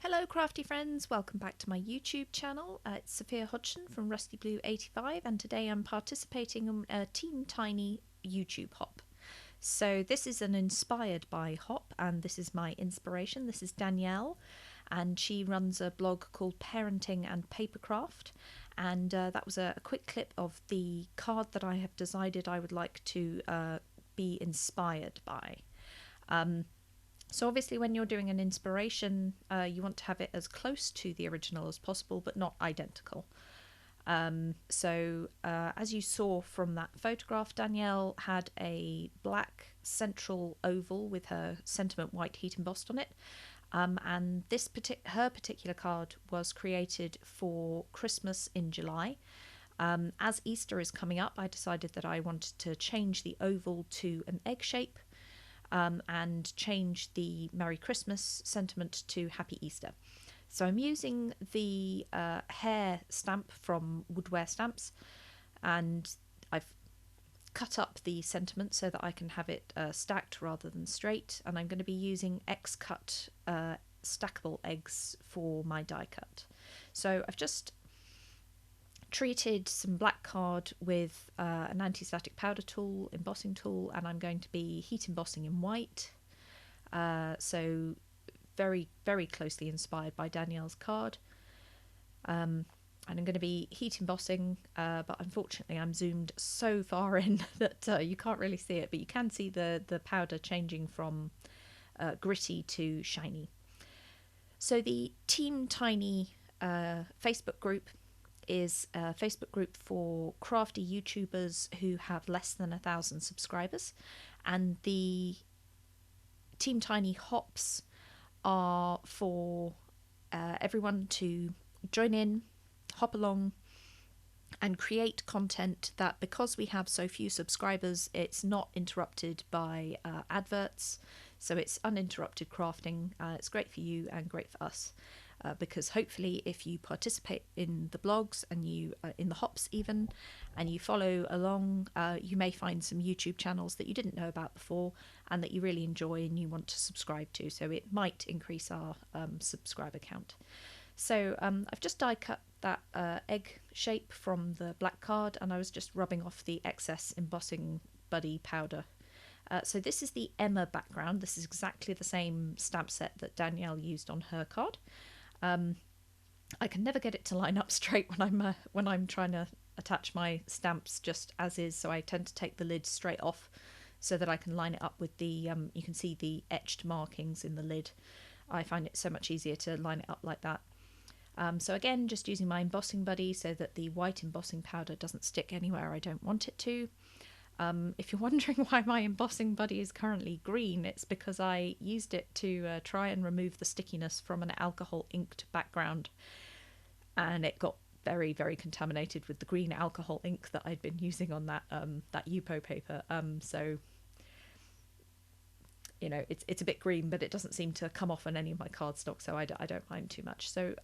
Hello crafty friends, welcome back to my YouTube channel. It's Sophia Hodgson from RustyBlue85 and today I'm participating in a Team Tiny YouTube hop. So this is an inspired by hop and this is my inspiration. This is Danielle and she runs a blog called Parenting and Papercraft, and that was a quick clip of the card that I have decided I would like to be inspired by. So obviously when you're doing an inspiration, you want to have it as close to the original as possible, but not identical. As you saw from that photograph, Danielle had a black central oval with her sentiment white heat embossed on it. And her particular card was created for Christmas in July. As Easter is coming up, I decided that I wanted to change the oval to an egg shape. And change the Merry Christmas sentiment to Happy Easter. So I'm using the hair stamp from Woodware Stamps, and I've cut up the sentiment so that I can have it stacked rather than straight, and I'm going to be using X-cut stackable eggs for my die cut. So I've just treated some black card with an anti-static powder tool, embossing tool, and I'm going to be heat embossing in white. So very, very closely inspired by Danielle's card. And I'm going to be heat embossing, but unfortunately I'm zoomed so far in that you can't really see it, but you can see the powder changing from gritty to shiny. So the Team Tiny Facebook group is a Facebook group for crafty YouTubers who have less than 1,000 subscribers, and the Team Tiny hops are for everyone to join in, hop along and create content that, because we have so few subscribers, it's not interrupted by adverts, so it's uninterrupted crafting. It's great for you and great for us. Because hopefully if you participate in the blogs and you in the hops even, and you follow along, you may find some YouTube channels that you didn't know about before and that you really enjoy and you want to subscribe to, so it might increase our subscriber count. So I've just die cut that egg shape from the black card, and I was just rubbing off the excess embossing buddy powder. So this is the Emma background. This is exactly the same stamp set that Danielle used on her card. I can never get it to line up straight when I'm trying to attach my stamps just as is, so I tend to take the lid straight off so that I can line it up with the you can see the etched markings in the lid. I find it so much easier to line it up like that. So again, just using my embossing buddy so that the white embossing powder doesn't stick anywhere I don't want it to. If you're wondering why my embossing buddy is currently green, it's because I used it to try and remove the stickiness from an alcohol inked background, and it got very, very contaminated with the green alcohol ink that I'd been using on that Yupo paper. So you know, it's a bit green, but it doesn't seem to come off on any of my cardstock, so I don't mind too much. So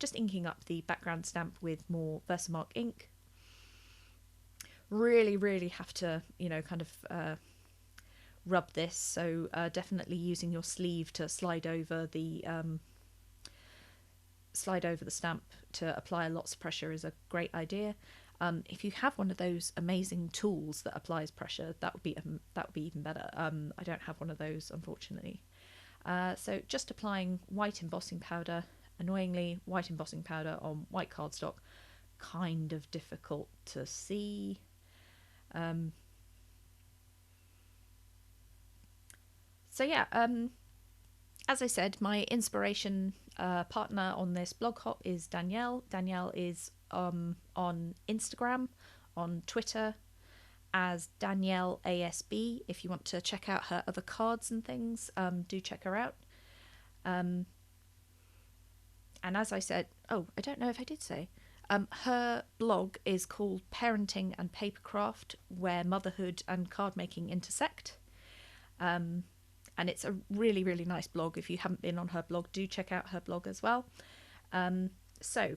just inking up the background stamp with more Versamark ink. Really have to, you know, kind of rub this, so definitely using your sleeve to slide over the stamp to apply lots of pressure is a great idea. If you have one of those amazing tools that applies pressure, that would be even better. I don't have one of those, unfortunately. So just applying white embossing powder. Annoyingly, white embossing powder on white cardstock, kind of difficult to see. As I said, my inspiration partner on this blog hop is Danielle. Danielle is on Instagram, on Twitter as Danielle ASB. If you want to check out her other cards and things, do check her out. And as I said, I don't know if I did say, her blog is called Parenting and Papercraft, where motherhood and card making intersect. And it's a really, really nice blog. If you haven't been on her blog, do check out her blog as well. So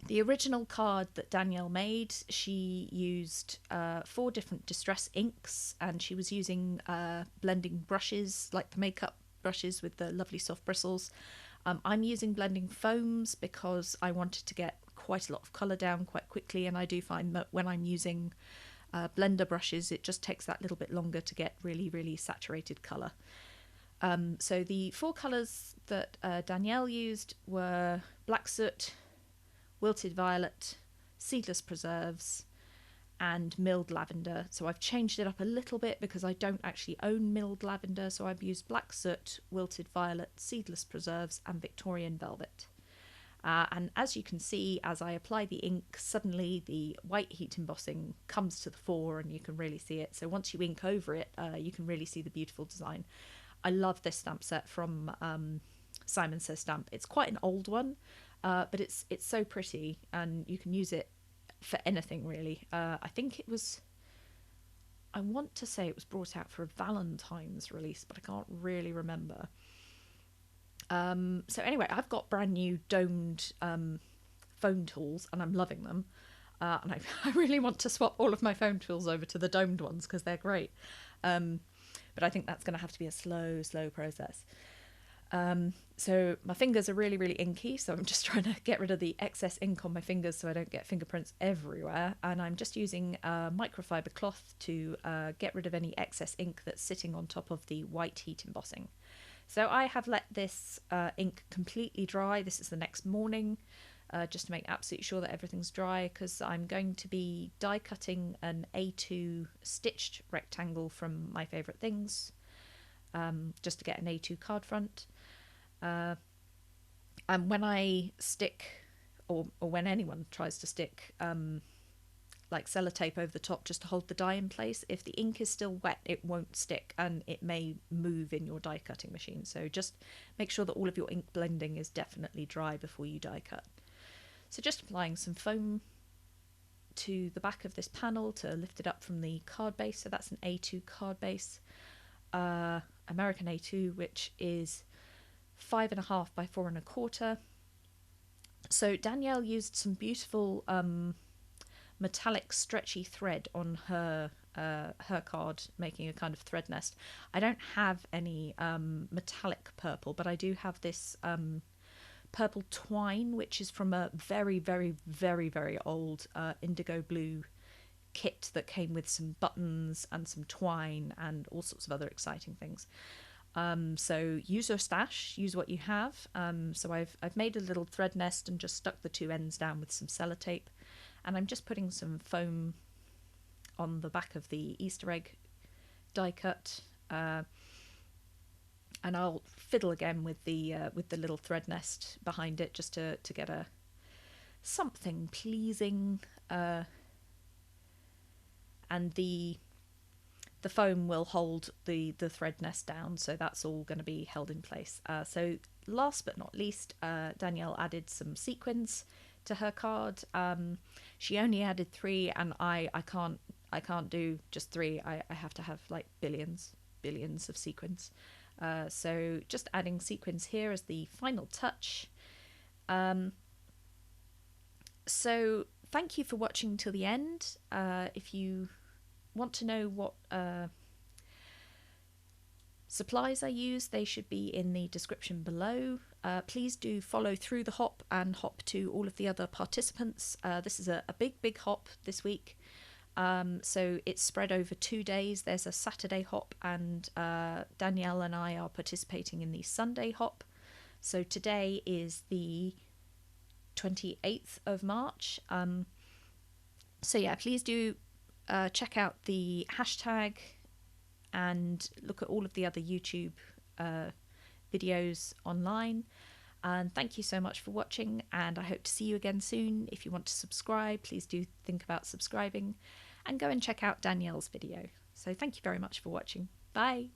the original card that Danielle made, she used 4 different distress inks, and she was using blending brushes like the makeup brushes with the lovely soft bristles. I'm using blending foams because I wanted to get quite a lot of colour down quite quickly, and I do find that when I'm using blender brushes, it just takes that little bit longer to get really, really saturated colour. So the 4 colours that Danielle used were Black Soot, Wilted Violet, Seedless Preserves, and Milled Lavender. So I've changed it up a little bit because I don't actually own Milled Lavender, so I've used Black Soot, Wilted Violet, Seedless Preserves, and Victorian Velvet. And as you can see, as I apply the ink, suddenly the white heat embossing comes to the fore and you can really see it. So once you ink over it, you can really see the beautiful design. I love this stamp set from Simon Says Stamp. It's quite an old one, but it's so pretty and you can use it for anything really. I think it was, I want to say it was brought out for a Valentine's release, but I can't really remember. So anyway, I've got brand new domed foam tools and I'm loving them. And I really want to swap all of my foam tools over to the domed ones because they're great. But I think that's going to have to be a slow process. So my fingers are really, really inky, so I'm just trying to get rid of the excess ink on my fingers so I don't get fingerprints everywhere. And I'm just using a microfiber cloth to get rid of any excess ink that's sitting on top of the white heat embossing. So I have let this ink completely dry. This is the next morning, just to make absolutely sure that everything's dry, because I'm going to be die cutting an A2 stitched rectangle from My Favourite Things, just to get an A2 card front. And when I stick, or when anyone tries to stick like sellotape over the top just to hold the die in place, if the ink is still wet it won't stick and it may move in your die cutting machine. So just make sure that all of your ink blending is definitely dry before you die cut. So just applying some foam to the back of this panel to lift it up from the card base. So that's an A2 card base, American A2, which is 5.5 by 4.25. So Danielle used some beautiful metallic stretchy thread on her card, making a kind of thread nest. I don't have any metallic purple, but I do have this purple twine, which is from a very, very, very, very old indigo blue kit that came with some buttons and some twine and all sorts of other exciting things. So use your stash, use what you have. So I've made a little thread nest and just stuck the 2 ends down with some sellotape, and I'm just putting some foam on the back of the Easter egg die cut, and I'll fiddle again with the little thread nest behind it just to get a something pleasing, and the foam will hold the thread nest down, so that's all going to be held in place. So last but not least, Danielle added some sequins to her card. She only added 3, and I can't do just 3. I have to have like billions of sequins. So just adding sequins here as the final touch. So thank you for watching till the end. If you want to know what supplies I use, they should be in the description below. Please do follow Through the Hop and hop to all of the other participants. This is a big hop this week. So it's spread over 2 days. There's a Saturday hop, and Danielle and I are participating in the Sunday hop. So today is the 28th of March. So yeah, please do check out the hashtag and look at all of the other YouTube videos online. And thank you so much for watching, and I hope to see you again soon. If you want to subscribe, please do think about subscribing, and go and check out Danielle's video. So thank you very much for watching. Bye.